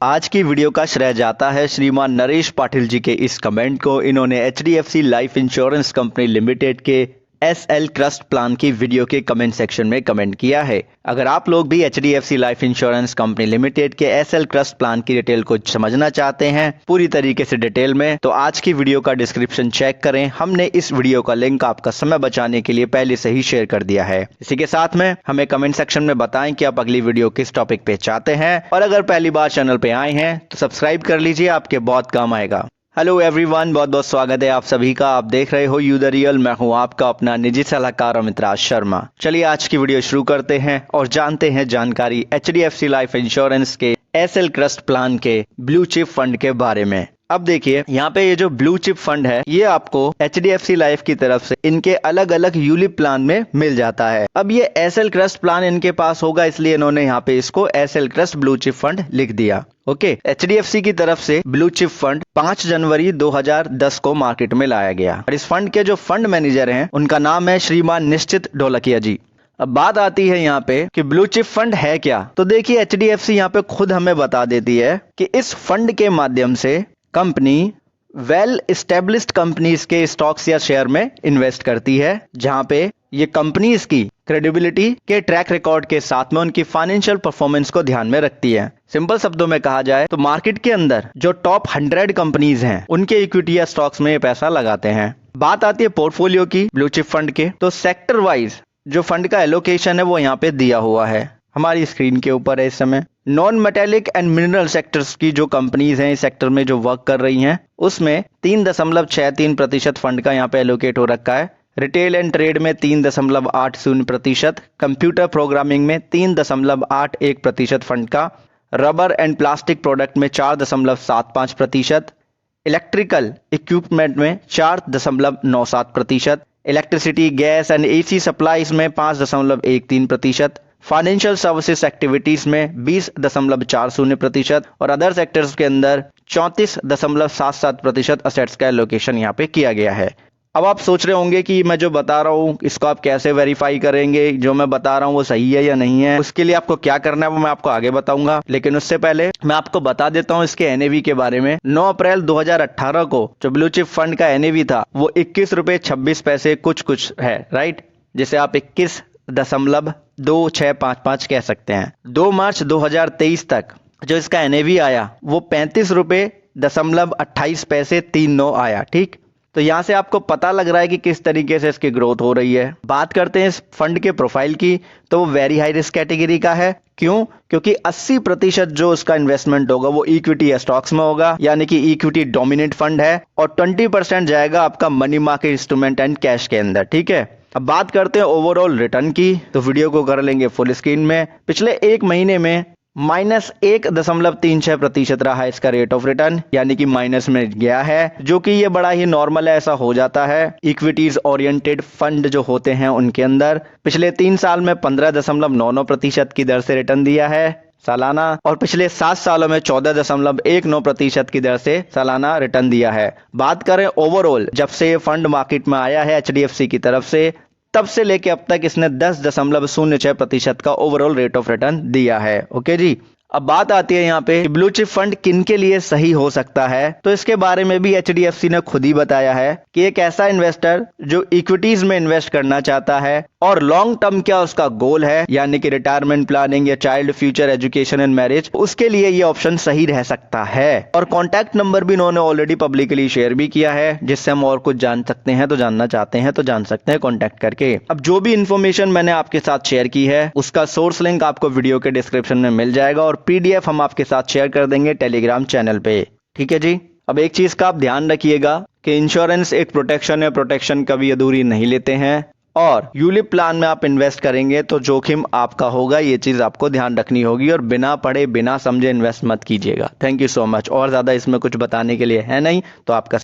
आज की वीडियो का श्रेय जाता है श्रीमान नरेश पाटिल जी के इस कमेंट को। इन्होंने HDFC life insurance company limited के एसएल ट्रस्ट प्लान की वीडियो के कमेंट सेक्शन में कमेंट किया है। अगर आप लोग भी HDFC life insurance company limited के एसएल ट्रस्ट प्लान की डिटेल को समझना चाहते हैं पूरी तरीके से डिटेल में, तो आज की वीडियो का डिस्क्रिप्शन चेक करें। हमने इस वीडियो का लिंक आपका समय बचाने के लिए पहले से ही शेयर कर दिया है। इसी के साथ में हमें कमेंट सेक्शन में बताएं कि आप अगली वीडियो किस टॉपिक पे चाहते हैं, और अगर पहली बार चैनल पे आए हैं तो सब्सक्राइब कर लीजिए, आपके बहुत काम आएगा। हेलो एवरीवन, बहुत बहुत स्वागत है आप सभी का। आप देख रहे हो यू द रियल। मैं हूं आपका अपना निजी सलाहकार अमितराज शर्मा। चलिए आज की वीडियो शुरू करते हैं और जानते हैं जानकारी एचडीएफसी लाइफ इंश्योरेंस के एसएल ट्रस्ट प्लान के ब्लू चिप फंड के बारे में। अब देखिए यहाँ पे ये जो ब्लू चिप फंड है ये आपको एचडीएफसी लाइफ की तरफ से इनके अलग अलग यूलिप प्लान में मिल जाता है। अब ये एसएल ट्रस्ट प्लान इनके पास होगा, इसलिए इन्होंने यहाँ पे इसको SL trust blue chip fund लिख दिया। ओके, एचडीएफसी की तरफ से ब्लू चिप फंड 5 जनवरी 2010 को मार्केट में लाया गया और इस फंड के जो फंड मैनेजर हैं उनका नाम है श्रीमान निश्चित ढोलकिया जी। अब बात आती है यहाँ पे कि ब्लू चिप फंड है क्या। तो देखिए एचडीएफसी यहाँ पे खुद हमें बता देती है कि इस फंड के माध्यम से कंपनी वेल एस्टेब्लिश्ड कंपनीज के स्टॉक्स या शेयर में इन्वेस्ट करती है, जहां पे ये कंपनीज की क्रेडिबिलिटी के ट्रैक रिकॉर्ड के साथ में उनकी फाइनेंशियल परफॉर्मेंस को ध्यान में रखती है। सिंपल शब्दों में कहा जाए तो मार्केट के अंदर जो टॉप 100 कंपनीज हैं उनके इक्विटी या स्टॉक्स में ये पैसा लगाते हैं। बात आती है पोर्टफोलियो की ब्लू चिप फंड के, तो सेक्टर वाइज जो फंड का एलोकेशन है वो यहाँ पे दिया हुआ है, हमारी स्क्रीन के ऊपर है इस समय। Non metallic and mineral sectors की जो कंपनीज हैं इस सेक्टर में जो वर्क कर रही हैं उसमें 3.63% फंड का यहाँ पे एलोकेट हो रखा है। रिटेल एंड ट्रेड में 3.80%, कंप्यूटर प्रोग्रामिंग में 3.81% फंड का, रबर एंड प्लास्टिक प्रोडक्ट में 4.75%, इलेक्ट्रिकल इक्विपमेंट में 4.97%, electricity gas and AC supplies में 5.13%, फाइनेंशियल सर्विसेज एक्टिविटीज में 20.40% और अदर सेक्टर्स के अंदर 34.77% असेट्स का एलोकेशन यहाँ पे किया गया है। अब आप सोच रहे होंगे कि मैं जो बता रहा हूँ इसको आप कैसे वेरीफाई करेंगे, जो मैं बता रहा हूँ वो सही है या नहीं है। उसके लिए आपको क्या करना है वो मैं आपको आगे बताऊंगा, लेकिन उससे पहले मैं आपको बता देता हूँ इसके एनएवी के बारे में। 9 अप्रैल 2018 को जो ब्लू चिप फंड का एनएवी था वो 21 रुपए 26 पैसे कुछ है, राइट, जिसे आप 21.2655 कह सकते हैं। 2 मार्च 2023 तक जो इसका एनएवी आया वो 35 रुपए 28 पैसे 39 आया। ठीक, तो यहां से आपको पता लग रहा है कि किस तरीके से इसकी ग्रोथ हो रही है। बात करते हैं इस फंड के प्रोफाइल की, तो वो वेरी हाई रिस्क कैटेगरी का है। क्यों? क्योंकि 80% जो उसका इन्वेस्टमेंट होगा वो इक्विटी या स्टॉक्स में होगा, यानी कि इक्विटी डोमिनेंट फंड है, और 20% जाएगा आपका money market instrument and cash के अंदर। ठीक है, अब बात करते हैं ओवरऑल रिटर्न की, तो वीडियो को कर लेंगे फुल स्क्रीन में। पिछले एक महीने में -1.36% रहा है इसका रेट ऑफ रिटर्न, यानी कि माइनस में गया है, जो कि ये बड़ा ही नॉर्मल है, ऐसा हो जाता है इक्विटीज ओरिएंटेड फंड जो होते हैं उनके अंदर। पिछले 3 साल में 15.99% की दर से रिटर्न दिया है सालाना, और पिछले 7 सालों में 14.19% की दर से सालाना रिटर्न दिया है। बात करें ओवरऑल, जब से ये फंड मार्केट में आया है एचडीएफसी की तरफ से, तब से लेके अब तक इसने 10.06% का ओवरऑल रेट ऑफ रिटर्न दिया है। ओके जी, अब बात आती है यहाँ पे ब्लू चिप फंड किन के लिए सही हो सकता है, तो इसके बारे में भी एचडीएफसी ने खुद ही बताया है कि एक ऐसा इन्वेस्टर जो इक्विटीज में इन्वेस्ट करना चाहता है और लॉन्ग टर्म क्या उसका गोल है, यानी कि रिटायरमेंट प्लानिंग या child future education and marriage, उसके लिए ये ऑप्शन सही रह सकता है। और कॉन्टैक्ट नंबर भी इन्होंने ऑलरेडी पब्लिकली शेयर भी किया है, जिससे हम और कुछ जान सकते हैं, तो जानना चाहते हैं तो जान सकते हैं कॉन्टैक्ट करके। अब जो भी इंफॉर्मेशन मैंने आपके साथ शेयर की है उसका सोर्स लिंक आपको वीडियो के डिस्क्रिप्शन में मिल जाएगा, और पीडीएफ हम आपके साथ शेयर कर देंगे टेलीग्राम चैनल पे। ठीक है जी, अब एक चीज का आप ध्यान रखिएगा कि इंश्योरेंस एक प्रोटेक्शन है, प्रोटेक्शन कभी अधूरी नहीं लेते हैं, और यूलिप प्लान में आप इन्वेस्ट करेंगे तो जोखिम आपका होगा, ये चीज आपको ध्यान रखनी होगी, और बिना पढ़े बिना समझे इन्वेस्ट मत कीजिएगा। Thank you so much. और ज्यादा इसमें कुछ बताने के लिए है नहीं, तो आपका